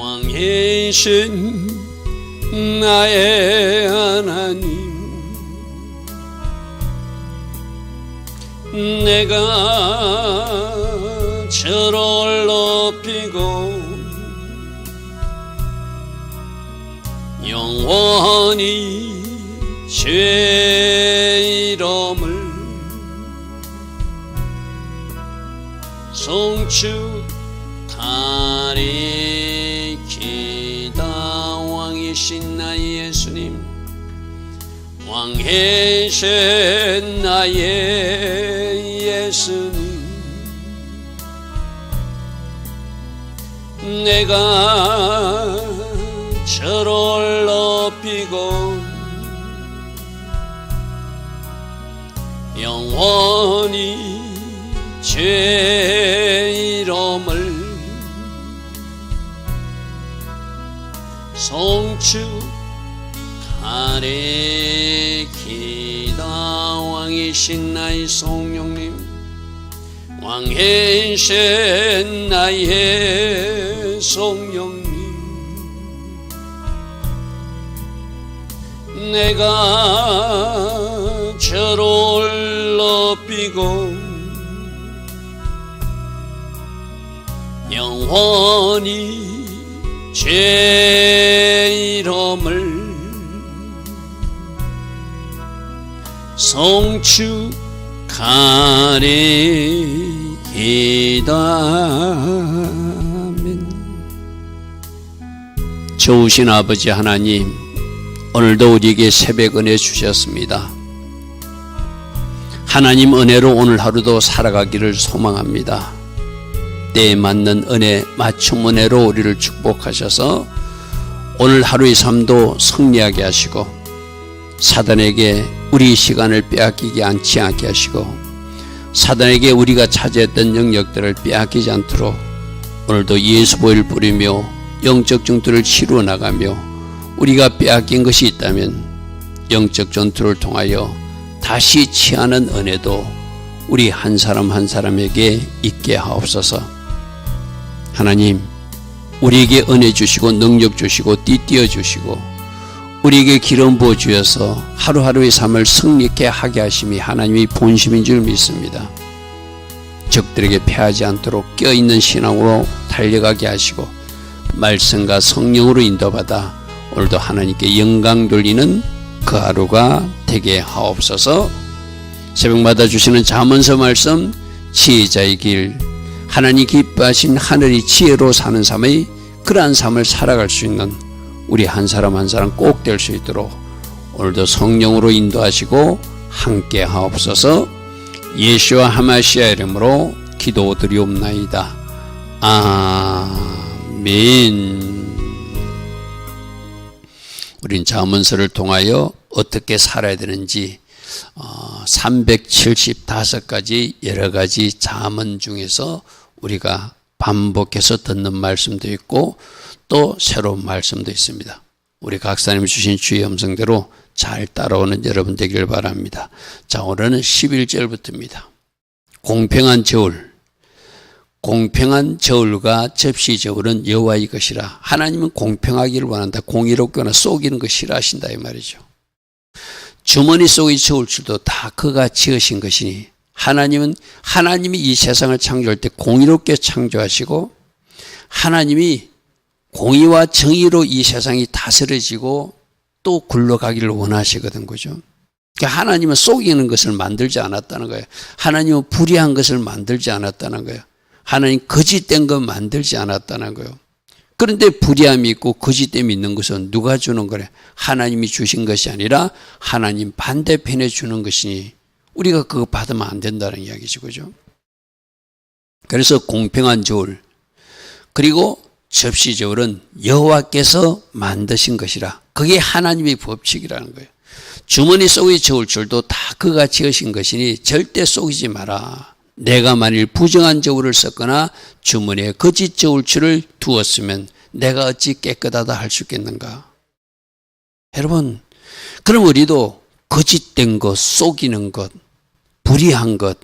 왕이신 나의 하나님, 내가 저를 높이고 영원히 주의 이름을 송축하리이다. 왕이신 나의 예수님, 왕이신 나의 예수님, 내가 저를 높이고 영원히 주의 이름을 송축하리이다. 왕이신 나의 성령님, 왕이신 나의 성령님, 내가 저를 높이고 영원히 주의 이름을 송축하리이다. 아멘. 좋으신 아버지 하나님, 오늘도 우리에게 새벽 은혜 주셨습니다. 하나님 은혜로 오늘 하루도 살아가기를 소망합니다. 때에 맞는 은혜, 맞춤 은혜로 우리를 축복하셔서 오늘 하루의 삶도 승리하게 하시고 사단에게 우리 시간을 빼앗기지 않지 않게 하시고 사단에게 우리가 차지했던 영역들을 빼앗기지 않도록 오늘도 예수 보혈을 뿌리며 영적 전투를 치루어 나가며 우리가 빼앗긴 것이 있다면 영적 전투를 통하여 다시 취하는 은혜도 우리 한 사람 한 사람에게 있게 하옵소서. 하나님, 우리에게 은혜 주시고 능력 주시고 띠띠어 주시고 우리에게 기름 부어 주셔서 하루하루의 삶을 승리케 하게 하심이 하나님의 본심인 줄 믿습니다. 적들에게 패하지 않도록 껴있는 신앙으로 달려가게 하시고 말씀과 성령으로 인도받아 오늘도 하나님께 영광 돌리는 그 하루가 되게 하옵소서. 새벽마다 주시는 잠언서 말씀, 지혜자의 길, 하나님 기뻐하신 하늘이 지혜로 사는 삶의 그러한 삶을 살아갈 수 있는 우리 한 사람 한 사람 꼭 될 수 있도록 오늘도 성령으로 인도하시고 함께 하옵소서. 예수와 하마시아 이름으로 기도드리옵나이다. 아멘. 우린 잠언서를 통하여 어떻게 살아야 되는지 375가지 여러 가지 잠언 중에서 우리가 반복해서 듣는 말씀도 있고 또 새로운 말씀도 있습니다. 우리 각사님 주신 주의 음성대로 잘 따라오는 여러분 되기를 바랍니다. 자, 오늘은 11절부터입니다. 공평한 저울. 공평한 저울과 접시 저울은 여호와의 것이라. 하나님은 공평하기를 원한다. 공의롭거나 속이는 거 싫어하신다 이 말이죠. 주머니 속의 저울줄도 다 그가 지으신 것이니 하나님이 이 세상을 창조할 때 공의롭게 창조하시고 하나님이 공의와 정의로 이 세상이 다스려지고 또 굴러가기를 원하시거든, 그죠? 그러니까 하나님은 속이는 것을 만들지 않았다는 거예요. 하나님은 불의한 것을 만들지 않았다는 거예요. 하나님 거짓된 것 만들지 않았다는 거예요. 그런데 불의함이 있고 거짓됨이 있는 것은 누가 주는 거래? 하나님이 주신 것이 아니라 하나님 반대편에 주는 것이니 우리가 그거 받으면 안 된다는 이야기죠, 그죠? 그래서 공평한 저울, 그리고 접시 저울은 여호와께서 만드신 것이라. 그게 하나님의 법칙이라는 거예요. 주머니 속의 저울줄도 다 그가 지으신 것이니 절대 속이지 마라. 내가 만일 부정한 저울을 썼거나 주머니에 거짓 저울줄을 두었으면 내가 어찌 깨끗하다 할 수 있겠는가? 여러분, 그럼 우리도 거짓된 것, 속이는 것, 불의한 것,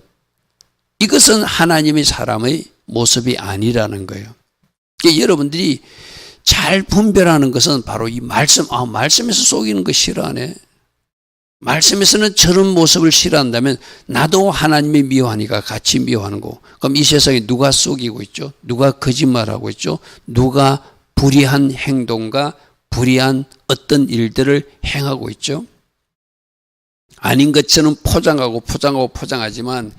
이것은 하나님의 사람의 모습이 아니라는 거예요. 그러니까 여러분들이 잘 분별하는 것은 바로 이 말씀, 말씀에서 속이는 거 싫어하네. 말씀에서는 저런 모습을 싫어한다면 나도 하나님이 미워하니까 같이 미워하는 거. 그럼 이 세상에 누가 속이고 있죠? 누가 거짓말하고 있죠? 누가 불의한 행동과 불의한 어떤 일들을 행하고 있죠? 아닌 것처럼 포장하지만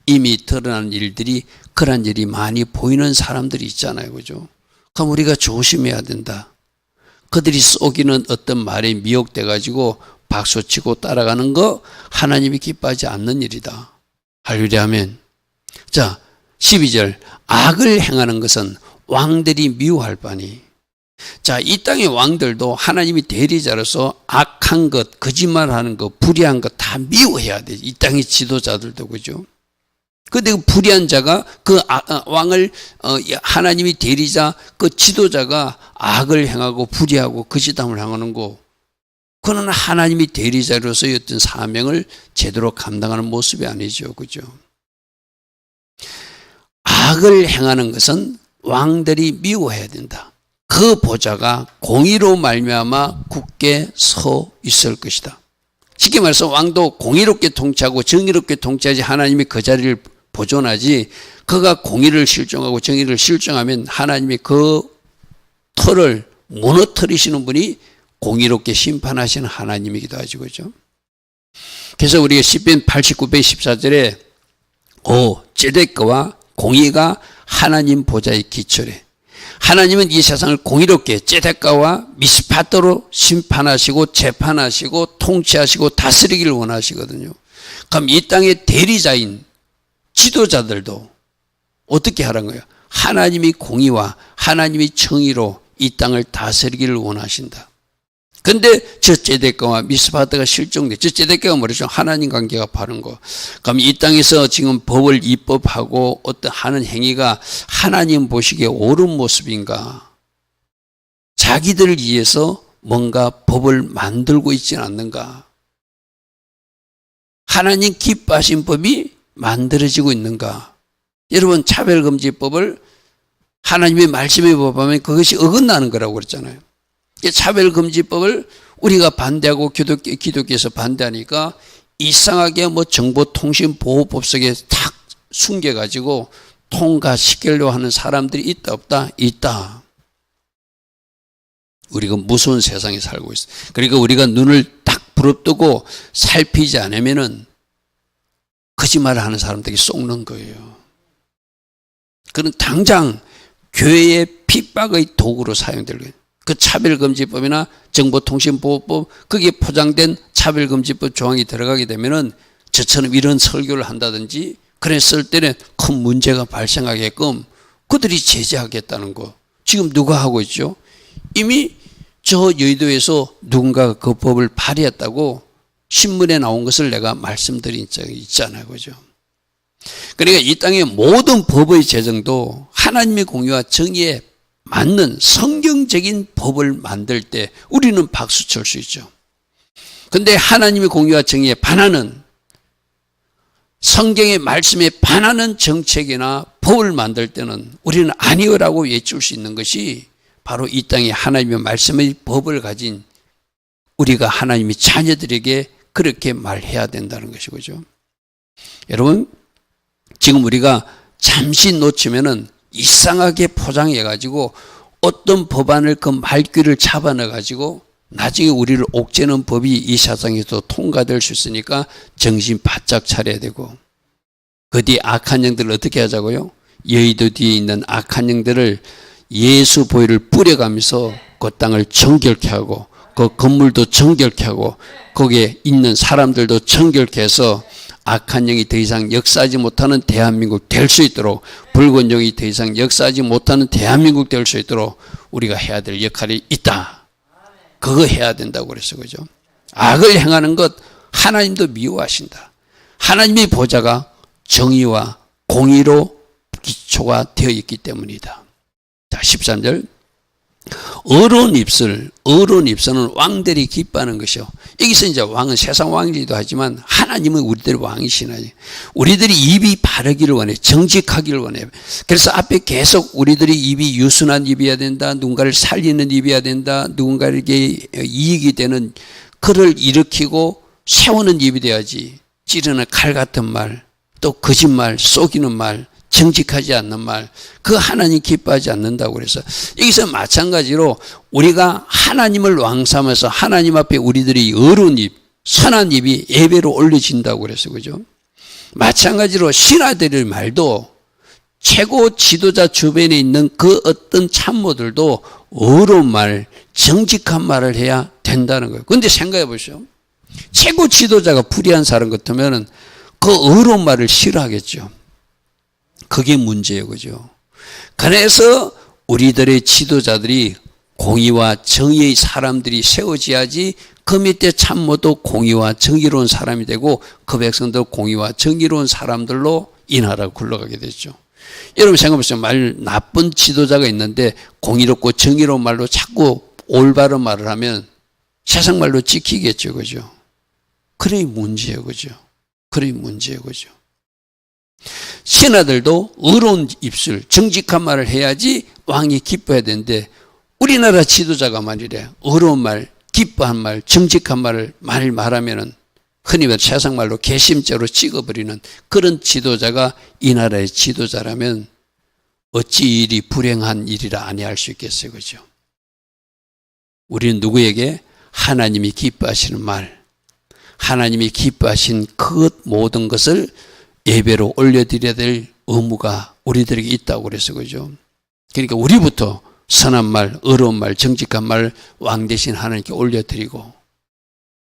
이미 드러난 일들이, 그런 일이 많이 보이는 사람들이 있잖아요. 그죠? 그럼 우리가 조심해야 된다. 그들이 속이는 어떤 말에 미혹돼 가지고 박수치고 따라가는 거 하나님이 기뻐하지 않는 일이다. 할렐루야 아멘. 자, 12절. 악을 행하는 것은 왕들이 미워할 바니. 자, 이 땅의 왕들도 하나님이 대리자로서 악한 것, 거짓말하는 것, 불의한 것 다 미워해야 돼. 이 땅의 지도자들도 그죠. 근데 그 불의한 자가 그 왕을 하나님이 대리자 그 지도자가 악을 행하고 불의하고 거짓함을 행하는 거, 그는 하나님이 대리자로서의 어떤 사명을 제대로 감당하는 모습이 아니죠. 그죠? 악을 행하는 것은 왕들이 미워해야 된다. 그 보좌가 공의로 말미암아 굳게 서 있을 것이다. 쉽게 말해서 왕도 공의롭게 통치하고 정의롭게 통치하지 하나님이 그 자리를 보존하지, 그가 공의를 실종하고 정의를 실종하면 하나님이 그 틀을 무너뜨리시는 분이 공의롭게 심판하시는 하나님이기도 하죠. 그죠? 그래서 우리가 시편 89편 14절에 ጼ데크와 공의가 하나님 보좌의 기초래. 하나님은 이 세상을 공의롭게 ጼ데크와 미스파트로 심판하시고 재판하시고 통치하시고 다스리기를 원하시거든요. 그럼 이 땅의 대리자인 지도자들도 어떻게 하라는 거예요? 하나님이 공의와 하나님이 정의로 이 땅을 다스리기를 원하신다. 근데 저 ጼ데크와 미스파트가 실종돼. 저 ጼ데크가 뭐랬죠? 하나님 관계가 바른 거. 그럼 이 땅에서 지금 법을 입법하고 어떤 하는 행위가 하나님 보시기에 옳은 모습인가? 자기들을 위해서 뭔가 법을 만들고 있지는 않는가? 하나님 기뻐하신 법이 만들어지고 있는가? 여러분, 차별금지법을 하나님의 말씀에 법하면 그것이 어긋나는 거라고 그랬잖아요. 차별금지법을 우리가 반대하고 기독교에서 반대하니까 이상하게 정보통신보호법 속에 탁 숨겨가지고 통과시키려고 하는 사람들이 있다 없다? 있다. 우리가 무서운 세상에 살고 있어. 그러니까 우리가 눈을 딱 부릅뜨고 살피지 않으면은 거짓말을 하는 사람들이 속는 거예요. 그는 당장 교회의 핍박의 도구로 사용될 거예요. 그 차별금지법이나 정보통신보호법, 거기에 포장된 차별금지법 조항이 들어가게 되면은 저처럼 이런 설교를 한다든지 그랬을 때는 큰 문제가 발생하게끔 그들이 제재하겠다는 거. 지금 누가 하고 있죠? 이미 저 여의도에서 누군가가 그 법을 발의했다고 신문에 나온 것을 내가 말씀드린 적이 있잖아요. 그죠? 그러니까 이 땅의 모든 법의 제정도 하나님의 공의와 정의에 맞는 성경적인 법을 만들 때 우리는 박수 칠 수 있죠. 그런데 하나님의 공의와 정의에 반하는, 성경의 말씀에 반하는 정책이나 법을 만들 때는 우리는 아니오라고 외칠 수 있는 것이 바로 이 땅에 하나님의 말씀의 법을 가진 우리가 하나님의 자녀들에게 그렇게 말해야 된다는 것이죠. 여러분, 지금 우리가 잠시 놓치면은 이상하게 포장해가지고 어떤 법안을 그 말귀를 잡아내가지고 나중에 우리를 옥죄는 법이 이 세상에서 통과될 수 있으니까 정신 바짝 차려야 되고, 그 뒤에 악한 영들을 어떻게 하자고요? 여의도 뒤에 있는 악한 영들을 예수 보혈을 뿌려가면서 그 땅을 정결케 하고 그 건물도 정결케 하고 거기에 있는 사람들도 정결케 해서 악한 영이 더 이상 역사하지 못하는 대한민국 될 수 있도록, 붉은 영이 더 이상 역사하지 못하는 대한민국 될 수 있도록 우리가 해야 될 역할이 있다. 그거 해야 된다고 그랬어요. 그죠? 악을 행하는 것 하나님도 미워하신다. 하나님의 보좌가 정의와 공의로 기초가 되어 있기 때문이다. 자, 13절. 어려운 입술은 왕들이 기뻐하는 것이요. 여기서 이제 왕은 세상 왕이기도 하지만 하나님은 우리들의 왕이시나요. 우리들이 입이 바르기를 원해, 정직하기를 원해. 그래서 앞에 계속 우리들이 입이 유순한 입이어야 된다, 누군가를 살리는 입이어야 된다, 누군가에게 이익이 되는 그를 일으키고 세우는 입이 돼야지. 찌르는 칼 같은 말, 또 거짓말, 속이는 말, 정직하지 않는 말, 그 하나님 기뻐하지 않는다고 그래서 여기서 마찬가지로 우리가 하나님을 왕 삼아서 하나님 앞에 우리들이 어려운 입, 선한 입이 예배로 올려진다고 그래서 그죠? 마찬가지로 신하들의 말도 최고 지도자 주변에 있는 그 어떤 참모들도 어려운 말, 정직한 말을 해야 된다는 거예요. 그런데 생각해 보시오. 최고 지도자가 불의한 사람 같으면 그 어려운 말을 싫어하겠죠. 그게 문제예요. 그죠? 그래서 우리들의 지도자들이 공의와 정의의 사람들이 세워져야지 그 밑에 참모도 공의와 정의로운 사람이 되고 그 백성도 공의와 정의로운 사람들로 이 나라가 굴러가게 되죠. 여러분 생각해보세요. 나쁜 지도자가 있는데 공의롭고 정의로운 말로 자꾸 올바른 말을 하면 세상 말로 찍히겠죠. 그죠? 그래 문제예요. 그죠? 그래 문제예요. 그죠? 신하들도 어려운 입술, 정직한 말을 해야지 왕이 기뻐해야 되는데 우리나라 지도자가 말이래 어려운 말, 기뻐한 말, 정직한 말을 말하면은 흔히 말해 세상 말로 개심죄로 찍어버리는 그런 지도자가 이 나라의 지도자라면 어찌 일이 불행한 일이라 아니할 수 있겠어요. 그죠? 우리는 누구에게 하나님이 기뻐하시는 말, 하나님이 기뻐하신 그 모든 것을 예배로 올려드려야 될 의무가 우리들에게 있다고 그래서 그죠. 그러니까 우리부터 선한 말, 어려운 말, 정직한 말 왕 대신 하나님께 올려드리고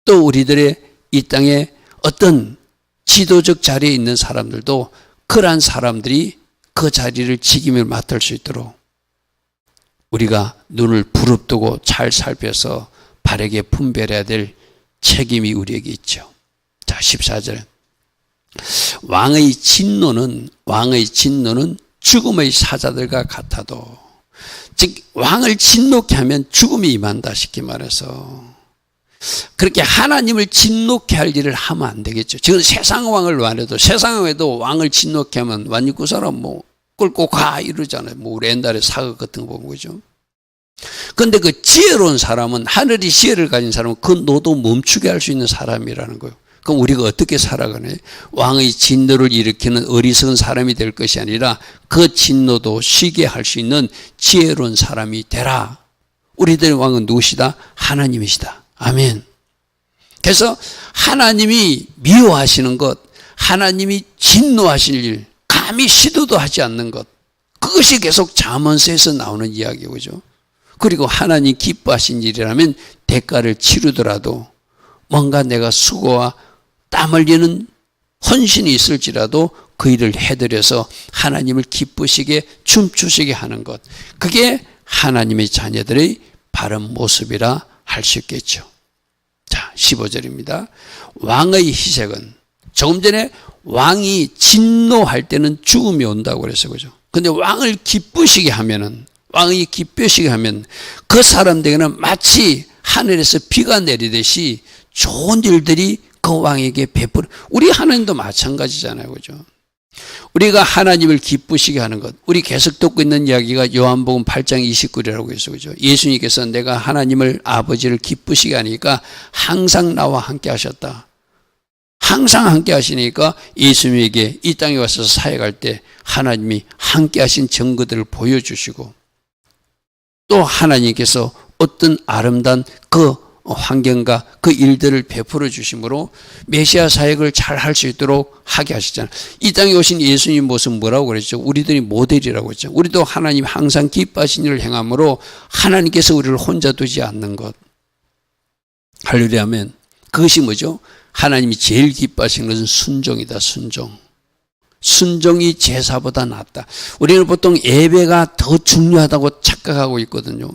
또 우리들의 이 땅에 어떤 지도적 자리에 있는 사람들도 그러한 사람들이 그 자리를 직임을 맡을 수 있도록 우리가 눈을 부릅뜨고 잘 살펴서 바르게 분별해야 될 책임이 우리에게 있죠. 자, 14절. 왕의 진노는 죽음의 사자들과 같아도 즉 왕을 진노케 하면 죽음이 임한다 쉽게 말해서 그렇게 하나님을 진노케 할 일을 하면 안 되겠죠. 지금 세상 왕을 말해도 세상 왕에도 왕을 진노케 하면 완전 그 사람 뭐 끌고 가 이러잖아요. 뭐 우리 옛날에 사극 같은 거 보면 그죠. 그런데 그 지혜로운 사람은 하늘이 지혜를 가진 사람은 그 노도 멈추게 할 수 있는 사람이라는 거예요. 그럼 우리가 어떻게 살아가네? 왕의 진노를 일으키는 어리석은 사람이 될 것이 아니라 그 진노도 쉬게 할 수 있는 지혜로운 사람이 되라. 우리들의 왕은 누구시다? 하나님이시다. 아멘. 그래서 하나님이 미워하시는 것, 하나님이 진노하실 일, 감히 시도도 하지 않는 것, 그것이 계속 잠언서에서 나오는 이야기죠. 그죠? 그리고 하나님 기뻐하신 일이라면 대가를 치르더라도 뭔가 내가 수고와 땀 흘리는 헌신이 있을지라도 그 일을 해드려서 하나님을 기쁘시게 춤추시게 하는 것, 그게 하나님의 자녀들의 바른 모습이라 할 수 있겠죠. 자, 15절입니다. 왕의 희색은 조금 전에 왕이 진노할 때는 죽음이 온다고 그랬어요. 그죠? 근데 왕을 기쁘시게 하면은 왕이 기쁘시게 하면 그 사람들에게는 마치 하늘에서 비가 내리듯이 좋은 일들이 그 왕에게 베풀어. 우리 하나님도 마찬가지잖아요. 그죠? 우리가 하나님을 기쁘시게 하는 것. 우리 계속 듣고 있는 이야기가 요한복음 8장 29절이라고 해서 그죠? 예수님께서 내가 하나님을 아버지를 기쁘시게 하니까 항상 나와 함께 하셨다. 항상 함께 하시니까 예수님에게 이 땅에 와서 사역할 때 하나님이 함께 하신 증거들을 보여주시고 또 하나님께서 어떤 아름다운 그 환경과 그 일들을 베풀어 주심으로 메시아 사역을 잘 할 수 있도록 하게 하시잖아요. 이 땅에 오신 예수님 모습 뭐라고 그랬죠? 우리들이 모델이라고 했죠. 우리도 하나님 항상 기뻐하신 일을 행함으로 하나님께서 우리를 혼자 두지 않는 것. 할렐루야 하면 그것이 뭐죠? 하나님이 제일 기뻐하시는 것은 순종이다. 순종이 제사보다 낫다. 우리는 보통 예배가 더 중요하다고 착각하고 있거든요.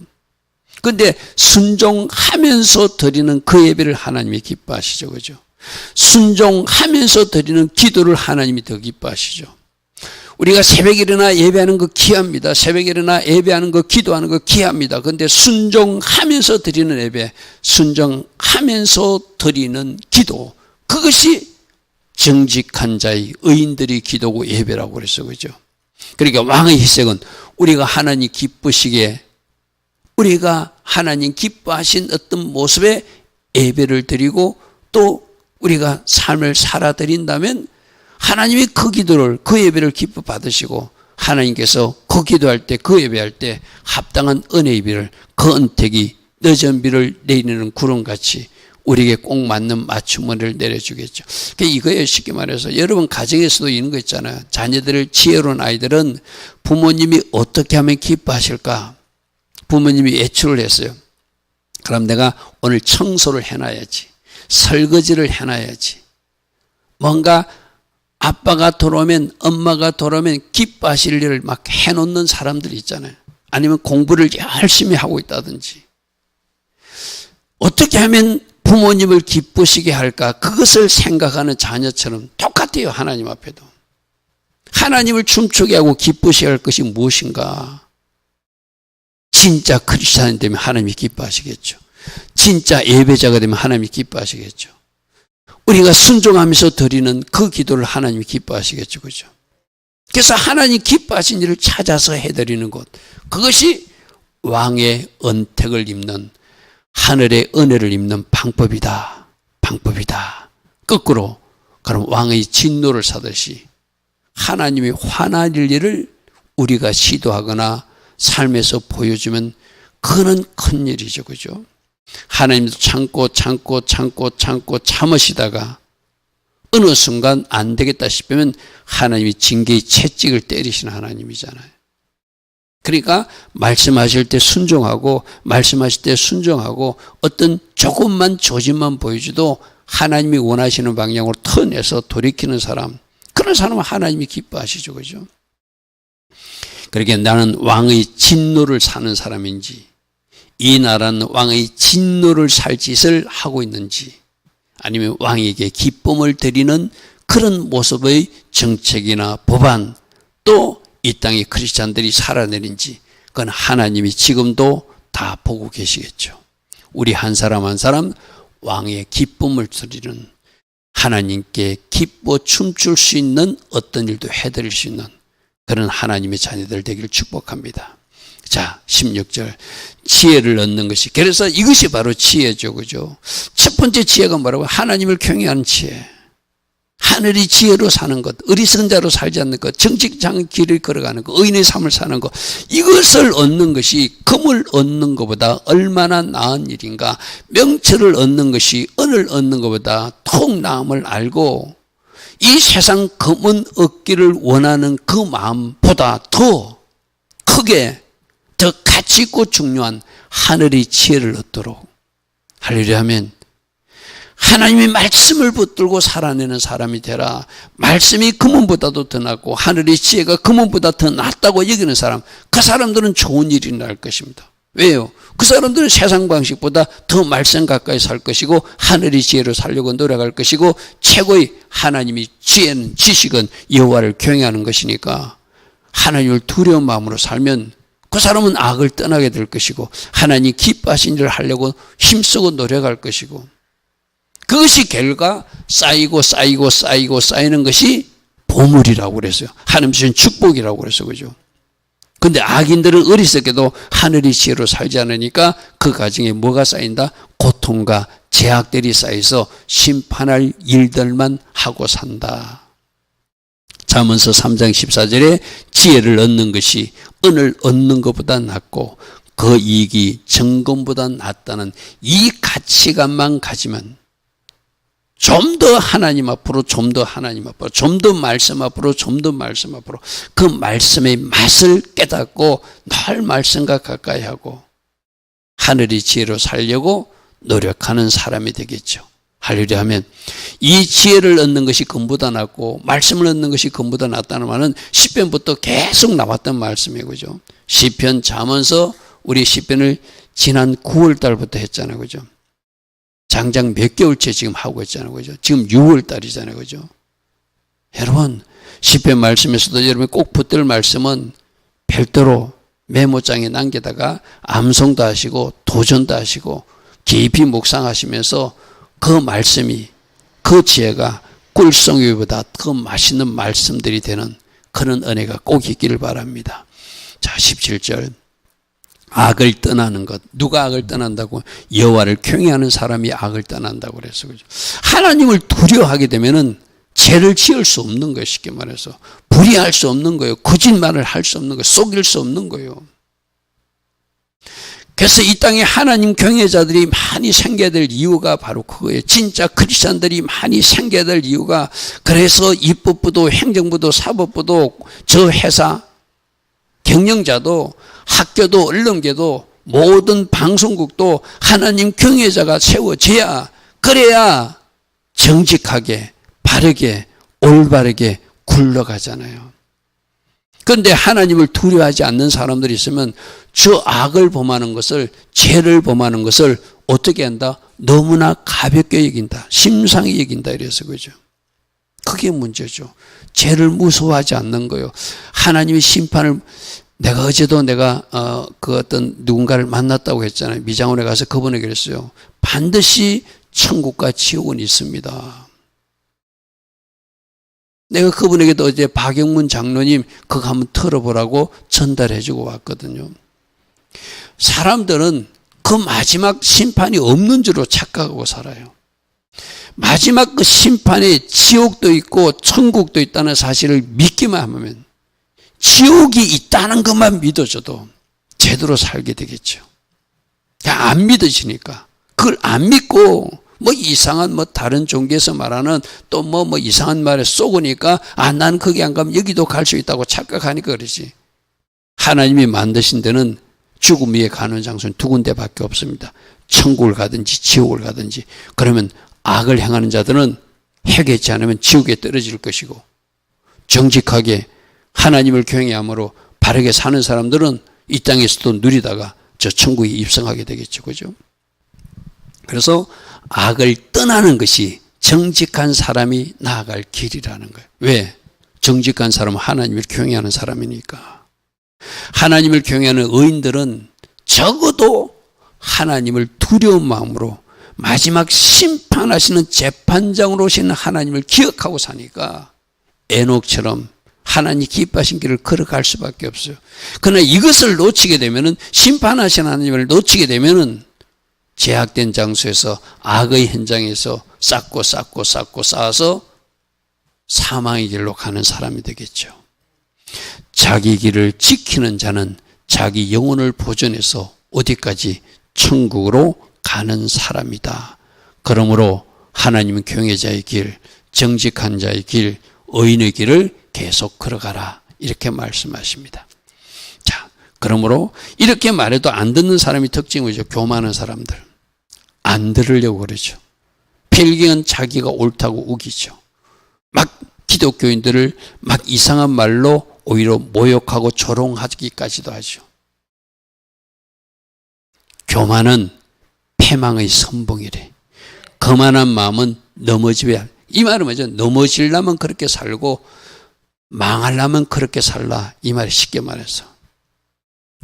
그런데 순종하면서 드리는 그 예배를 하나님이 기뻐하시죠. 그죠? 순종하면서 드리는 기도를 하나님이 더 기뻐하시죠. 우리가 새벽에 일어나 예배하는 거 귀합니다. 새벽에 일어나 예배하는 거, 기도하는 거 귀합니다. 그런데 순종하면서 드리는 예배, 순종하면서 드리는 기도, 그것이 정직한 자의 의인들이 기도고 예배라고 그랬어. 그죠? 그러니까 왕의 희생은 우리가 하나님 기쁘시게, 우리가 하나님 기뻐하신 어떤 모습의 예배를 드리고 또 우리가 삶을 살아드린다면 하나님이 그 기도를, 그 예배를 기뻐 받으시고 하나님께서 그 기도할 때, 그 예배할 때 합당한 은혜의 비를, 그 은택이 늦은 비를 내리는 구름같이 우리에게 꼭 맞는 맞춤을 내려주겠죠. 이거예요. 쉽게 말해서 여러분 가정에서도 이런 거 있잖아요. 자녀들을, 지혜로운 아이들은 부모님이 어떻게 하면 기뻐하실까? 부모님이 외출을 했어요. 그럼 내가 오늘 청소를 해놔야지, 설거지를 해놔야지, 뭔가 아빠가 돌아오면, 엄마가 돌아오면 기뻐하실 일을 막 해놓는 사람들이 있잖아요. 아니면 공부를 열심히 하고 있다든지. 어떻게 하면 부모님을 기쁘시게 할까? 그것을 생각하는 자녀처럼 똑같아요. 하나님 앞에도. 하나님을 춤추게 하고 기쁘시게 할 것이 무엇인가? 진짜 크리스찬이 되면 하나님이 기뻐하시겠죠. 진짜 예배자가 되면 하나님이 기뻐하시겠죠. 우리가 순종하면서 드리는 그 기도를 하나님이 기뻐하시겠죠. 그죠? 그래서 하나님 기뻐하신 일을 찾아서 해드리는 것, 그것이 왕의 은택을 입는, 하늘의 은혜를 입는 방법이다. 방법이다. 거꾸로 그럼 왕의 진노를 사듯이 하나님이 화나실 일을 우리가 시도하거나 삶에서 보여주면 그는 큰 일이죠. 그죠? 하나님도 참고 참으시다가 어느 순간 안 되겠다 싶으면 하나님이 징계의 채찍을 때리시는 하나님이잖아요. 그러니까 말씀하실 때 순종하고, 말씀하실 때 순종하고, 어떤 조금만 조짐만 보여줘도 하나님이 원하시는 방향으로 턴해서 돌이키는 사람, 그런 사람은 하나님이 기뻐하시죠. 그죠? 그러니까 나는 왕의 진노를 사는 사람인지, 이 나라는 왕의 진노를 살 짓을 하고 있는지, 아니면 왕에게 기쁨을 드리는 그런 모습의 정책이나 법안, 또 이 땅의 크리스찬들이 살아내는지, 그건 하나님이 지금도 다 보고 계시겠죠. 우리 한 사람 한 사람 왕의 기쁨을 드리는, 하나님께 기뻐 춤출 수 있는 어떤 일도 해드릴 수 있는 그런 하나님의 자녀들 되기를 축복합니다. 자, 16절. 지혜를 얻는 것이, 그래서 이것이 바로 지혜죠. 그죠? 첫 번째 지혜가 뭐라고? 하나님을 경외하는 지혜. 하늘이 지혜로 사는 것, 어리석은 살지 않는 것, 정직한 길을 걸어가는 것, 의인의 삶을 사는 것, 이것을 얻는 것이 금을 얻는 것보다 얼마나 나은 일인가. 명철을 얻는 것이 은을 얻는 것보다 통 나음을 알고, 이 세상 금은 얻기를 원하는 그 마음보다 더 크게, 더 가치 있고 중요한 하늘의 지혜를 얻도록 하려고 하면 하나님의 말씀을 붙들고 살아내는 사람이 되라. 말씀이 금은보다도 더 낫고 하늘의 지혜가 금은보다 더 낫다고 여기는 사람, 그 사람들은 좋은 일이 날 것입니다. 왜요? 그 사람들은 세상 방식보다 더 말씀 가까이 살 것이고 하늘의 지혜로 살려고 노력할 것이고 최고의 하나님의 지혜는, 지식은 여호와를 경외하는 것이니까 하나님을 두려운 마음으로 살면 그 사람은 악을 떠나게 될 것이고 하나님 기뻐하신 일을 하려고 힘쓰고 노력할 것이고, 그것이 결과 쌓이고 쌓이는 것이 보물이라고 그랬어요. 하나님 주신 축복이라고 그랬어요. 그죠? 근데 악인들은 어리석게도 하늘의 지혜로 살지 않으니까 그 가정에 뭐가 쌓인다? 고통과 제약들이 쌓여서 심판할 일들만 하고 산다. 잠언서 3장 14절에 지혜를 얻는 것이 은을 얻는 것보다 낫고 그 이익이 정금보다 낫다는 이 가치관만 가지면 좀 더 하나님 앞으로, 좀 더 하나님 앞으로, 좀 더 말씀 앞으로, 좀 더 말씀 앞으로 그 말씀의 맛을 깨닫고 늘 말씀과 가까이 하고 하늘의 지혜로 살려고 노력하는 사람이 되겠죠. 하려고 하면 이 지혜를 얻는 것이 금보다 낫고 말씀을 얻는 것이 금보다 낫다는 말은 시편부터 계속 나왔던 말씀이에요. 그죠? 시편, 잠언서, 우리 시편을 지난 9월 달부터 했잖아요. 그죠? 장장 몇 개월째 지금 하고 있잖아요. 그죠? 지금 6월 달이잖아요. 그죠? 여러분, 시편 말씀에서도 여러분이 꼭 붙들 말씀은 별도로 메모장에 남겨다가 암송도 하시고 도전도 하시고 깊이 묵상하시면서 그 말씀이, 그 지혜가 꿀송이보다 더 맛있는 말씀들이 되는 그런 은혜가 꼭 있기를 바랍니다. 자, 17절. 악을 떠나는 것. 누가 악을 떠난다고? 여호와를 경외하는 사람이 악을 떠난다고 그래서 그죠. 하나님을 두려워하게 되면은 죄를 지을 수 없는 거예요. 쉽게 말해서 불의할 수 없는 거예요. 거짓말을 할 수 없는 거예요. 속일 수 없는 거예요. 그래서 이 땅에 하나님 경외자들이 많이 생겨야 될 이유가 바로 그거예요. 진짜 크리스찬들이 많이 생겨야 될 이유가, 그래서 입법부도 행정부도 사법부도 저 회사 경영자도 학교도 언론계도 모든 방송국도 하나님 경외자가 세워져야, 그래야 정직하게 바르게 올바르게 굴러가잖아요. 그런데 하나님을 두려워하지 않는 사람들이 있으면 저 악을 범하는 것을, 죄를 범하는 것을 어떻게 한다? 너무나 가볍게 여긴다. 심상히 여긴다. 이래서 그죠. 그게 문제죠. 죄를 무서워하지 않는 거예요. 하나님의 심판을, 내가 어제도 내가 그 어떤 누군가를 만났다고 했잖아요. 미장원에 가서 그분에게 그랬어요. 반드시 천국과 지옥은 있습니다. 내가 그분에게도 어제 박영문 장로님 그거 한번 털어보라고 전달해주고 왔거든요. 사람들은 그 마지막 심판이 없는 줄로 착각하고 살아요. 마지막 그 심판에 지옥도 있고 천국도 있다는 사실을 믿기만 하면, 지옥이 있다는 것만 믿어줘도 제대로 살게 되겠죠. 안 믿어지니까 그걸 안 믿고 뭐 이상한 뭐 다른 종교에서 말하는 또 뭐 이상한 말에 쏘으니까 난 거기 안 가면 여기도 갈 수 있다고 착각하니까 그러지. 하나님이 만드신 데는 죽음 위에 가는 장소는 두 군데밖에 없습니다. 천국을 가든지 지옥을 가든지. 그러면 악을 행하는 자들은 해결치 않으면 지옥에 떨어질 것이고, 정직하게 하나님을 경외함으로 바르게 사는 사람들은 이 땅에서도 누리다가 저 천국에 입성하게 되겠죠. 그죠? 그래서 악을 떠나는 것이 정직한 사람이 나아갈 길이라는 거예요. 왜? 정직한 사람은 하나님을 경외하는 사람이니까. 하나님을 경외하는 의인들은 적어도 하나님을 두려운 마음으로 마지막 심판하시는 재판장으로 오시는 하나님을 기억하고 사니까 에녹처럼 하나님 기뻐하신 길을 걸어갈 수밖에 없어요. 그러나 이것을 놓치게 되면은, 심판하신 하나님을 놓치게 되면은 제약된 장소에서, 악의 현장에서 쌓고 쌓아서 사망의 길로 가는 사람이 되겠죠. 자기 길을 지키는 자는 자기 영혼을 보존해서 어디까지? 천국으로 가는 사람이다. 그러므로 하나님은 경외자의 길, 정직한 자의 길, 의인의 길을 계속 걸어가라. 이렇게 말씀하십니다. 자, 그러므로 이렇게 말해도 안 듣는 사람이 특징이죠. 교만한 사람들. 안 들으려고 그러죠. 필경은 자기가 옳다고 우기죠. 막 기독교인들을 막 이상한 말로 오히려 모욕하고 조롱하기까지도 하죠. 교만은 패망의 선봉이래. 거만한 마음은 넘어지야. 이 말은 뭐죠? 넘어지려면 그렇게 살고 망하려면 그렇게 살라. 이 말이 쉽게 말해서.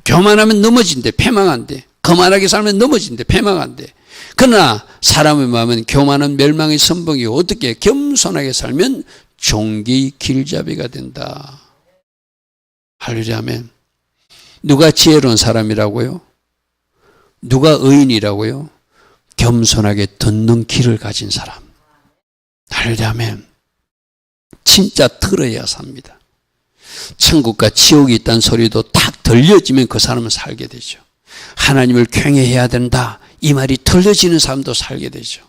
교만하면 넘어진대. 패망한대. 거만하게 살면 넘어진대. 패망한대. 그러나 사람의 마음은 교만은 멸망의 선봉이고, 어떻게 겸손하게 살면 종기 길잡이가 된다. 할렐루야 아멘. 누가 지혜로운 사람이라고요? 누가 의인이라고요? 겸손하게 듣는 길을 가진 사람. 할렐루야 아멘. 진짜 들어야 삽니다. 천국과 지옥이 있다는 소리도 딱 들려지면 그 사람은 살게 되죠. 하나님을 경외해야 된다. 이 말이 들려지는 사람도 살게 되죠.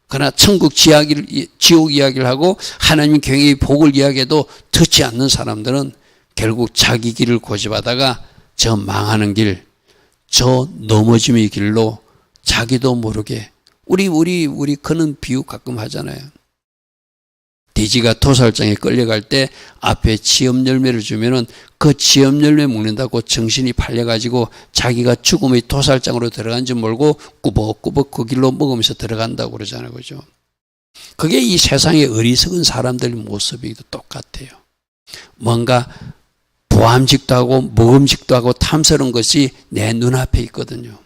그러나 천국 지옥 이야기를 하고 하나님 경외의 복을 이야기해도 듣지 않는 사람들은 결국 자기 길을 고집하다가 저 망하는 길, 저 넘어짐의 길로 자기도 모르게, 우리 그런 비유 가끔 하잖아요. 돼지가 도살장에 끌려갈 때 앞에 지엽 열매를 주면은 그 지엽 열매 먹는다고 정신이 팔려가지고 자기가 죽음의 도살장으로 들어간 줄 모르고 꾸벅꾸벅 그 길로 먹으면서 들어간다고 그러잖아요. 그죠? 그게 이 세상의 어리석은 사람들의 모습이도 똑같아요. 뭔가 보암직도 하고 먹음직도 하고 탐스러운 것이 내 눈앞에 있거든요.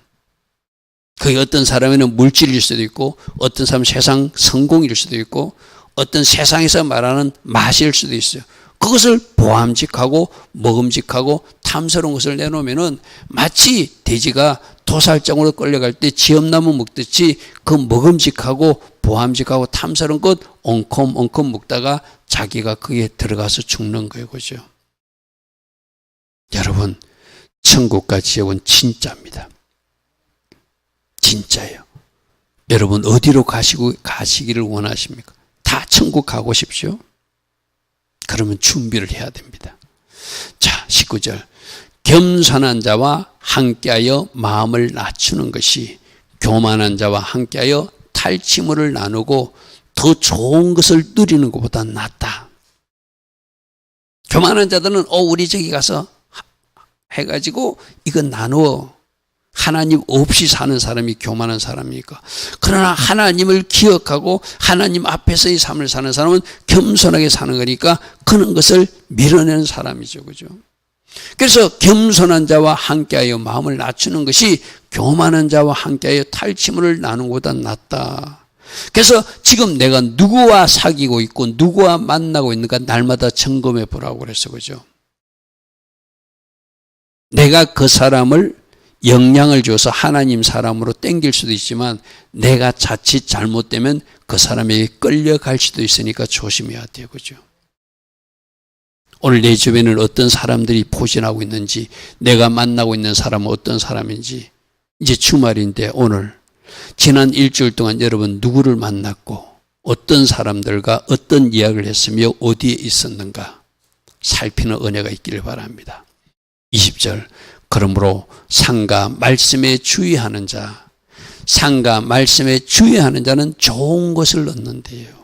그게 어떤 사람에는 물질일 수도 있고, 어떤 사람은 세상 성공일 수도 있고, 어떤 세상에서 말하는 맛일 수도 있어요. 그것을 보암직하고 먹음직하고 탐스러운 것을 내놓으면은 마치 돼지가 도살장으로 끌려갈 때 지엄나무 먹듯이 그 먹음직하고 보암직하고 탐스러운 것 엉컴엉컴 먹다가 자기가 거기에 들어가서 죽는 거예요. 그죠? 여러분, 천국과 지옥은 진짜입니다. 진짜예요. 여러분 어디로 가시기를 원하십니까? 다 천국 가고 싶죠? 그러면 준비를 해야 됩니다. 자, 19절. 겸손한 자와 함께하여 마음을 낮추는 것이 교만한 자와 함께하여 탈취물을 나누고 더 좋은 것을 누리는 것보다 낫다. 교만한 자들은 우리 저기 가서 해가지고 이거 나누어. 하나님 없이 사는 사람이 교만한 사람이니까. 그러나 하나님을 기억하고 하나님 앞에서의 삶을 사는 사람은 겸손하게 사는 거니까 그런 것을 밀어내는 사람이죠. 그죠? 그래서 겸손한 자와 함께하여 마음을 낮추는 것이 교만한 자와 함께하여 탈취물을 나누는 것보다 낫다. 그래서 지금 내가 누구와 사귀고 있고 누구와 만나고 있는가 날마다 점검해 보라고 그랬어. 그죠? 내가 그 사람을 영향을 줘서 하나님 사람으로 땡길 수도 있지만 내가 자칫 잘못되면 그 사람에게 끌려갈 수도 있으니까 조심해야 돼요. 그죠? 오늘 내 주변에는 어떤 사람들이 포진하고 있는지, 내가 만나고 있는 사람은 어떤 사람인지, 이제 주말인데 오늘 지난 일주일 동안 여러분 누구를 만났고 어떤 사람들과 어떤 이야기를 했으며 어디에 있었는가 살피는 은혜가 있기를 바랍니다. 20절. 그러므로 상과 말씀에 주의하는 자, 상과 말씀에 주의하는 자는 좋은 것을 얻는데요.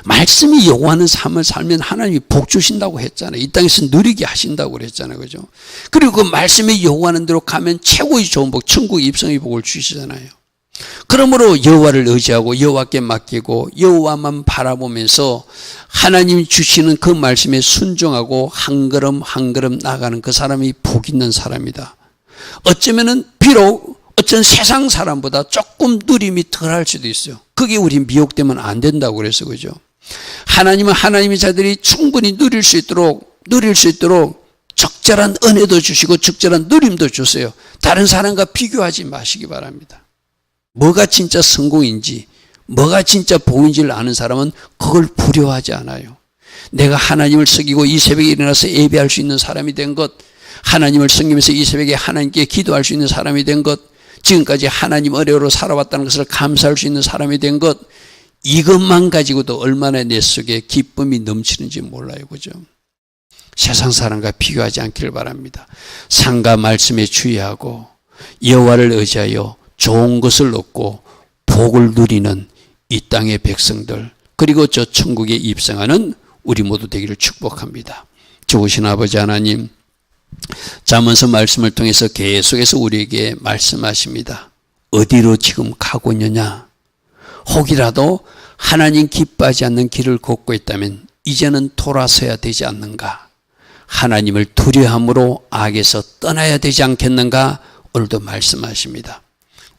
말씀이 요구하는 삶을 살면 하나님이 복 주신다고 했잖아요. 이 땅에서 누리게 하신다고 그랬잖아요. 그죠? 그리고 그 말씀이 요구하는 대로 가면 최고의 좋은 복, 천국의 입성의 복을 주시잖아요. 그러므로 여호와를 의지하고 여호와께 맡기고 여호와만 바라보면서 하나님이 주시는 그 말씀에 순종하고 한 걸음 한 걸음 나가는 그 사람이 복 있는 사람이다. 어쩌면은 비록 어쩐 세상 사람보다 조금 누림이 덜할 수도 있어요. 그게 우리 미혹되면 안 된다고 그래서 그죠? 하나님은 하나님의 자들이 충분히 누릴 수 있도록 적절한 은혜도 주시고 적절한 누림도 주세요. 다른 사람과 비교하지 마시기 바랍니다. 뭐가 진짜 성공인지 뭐가 진짜 복인지를 아는 사람은 그걸 두려워하지 않아요. 내가 하나님을 섬기고 이 새벽에 일어나서 예배할 수 있는 사람이 된 것, 하나님을 섬기면서 이 새벽에 하나님께 기도할 수 있는 사람이 된 것, 지금까지 하나님 은혜로 살아왔다는 것을 감사할 수 있는 사람이 된 것, 이것만 가지고도 얼마나 내 속에 기쁨이 넘치는지 몰라요. 그죠? 세상 사람과 비교하지 않기를 바랍니다. 상과 말씀에 주의하고 여호와를 의지하여 좋은 것을 얻고 복을 누리는 이 땅의 백성들, 그리고 저 천국에 입성하는 우리 모두 되기를 축복합니다. 좋으신 아버지 하나님, 잠언서 말씀을 통해서 계속해서 우리에게 말씀하십니다. 어디로 지금 가고 있느냐? 혹이라도 하나님 기뻐하지 않는 길을 걷고 있다면 이제는 돌아서야 되지 않는가? 하나님을 두려함으로 악에서 떠나야 되지 않겠는가? 오늘도 말씀하십니다.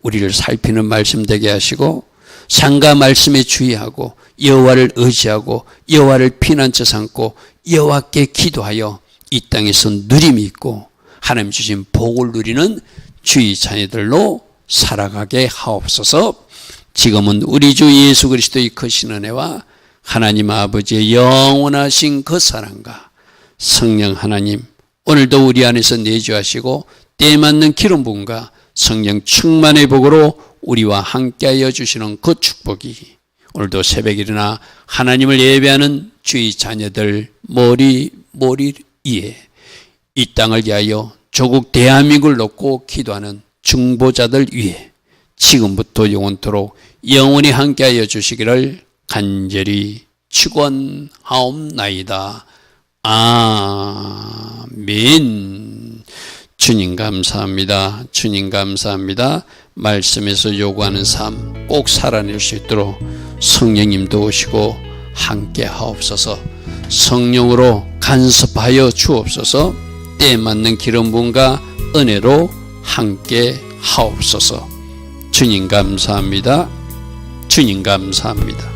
우리를 살피는 말씀 되게 하시고 상과 말씀에 주의하고 여호와를 의지하고 여호와를 피난처 삼고 여호와께 기도하여 이 땅에서 누림이 있고 하나님 주신 복을 누리는 주의 자녀들로 살아가게 하옵소서. 지금은 우리 주 예수 그리스도의 크신 은혜와 하나님 아버지의 영원하신 그 사랑과 성령 하나님, 오늘도 우리 안에서 내주하시고 때에 맞는 기름 부음과 성령 충만의 복으로 우리와 함께하여 주시는 그 축복이 오늘도 새벽에 일어나 하나님을 예배하는 주의 자녀들 머리 위에 이 땅을 위하여 조국 대한민국을 놓고 기도하는 중보자들 위에 지금부터 영원토록 영원히 함께하여 주시기를 간절히 축원하옵나이다. 아멘. 주님 감사합니다. 주님 감사합니다. 말씀에서 요구하는 삶 꼭 살아낼 수 있도록 성령님도 오시고 함께 하옵소서. 성령으로 간섭하여 주옵소서. 때에 맞는 기름 부음과 은혜로 함께 하옵소서. 주님 감사합니다. 주님 감사합니다.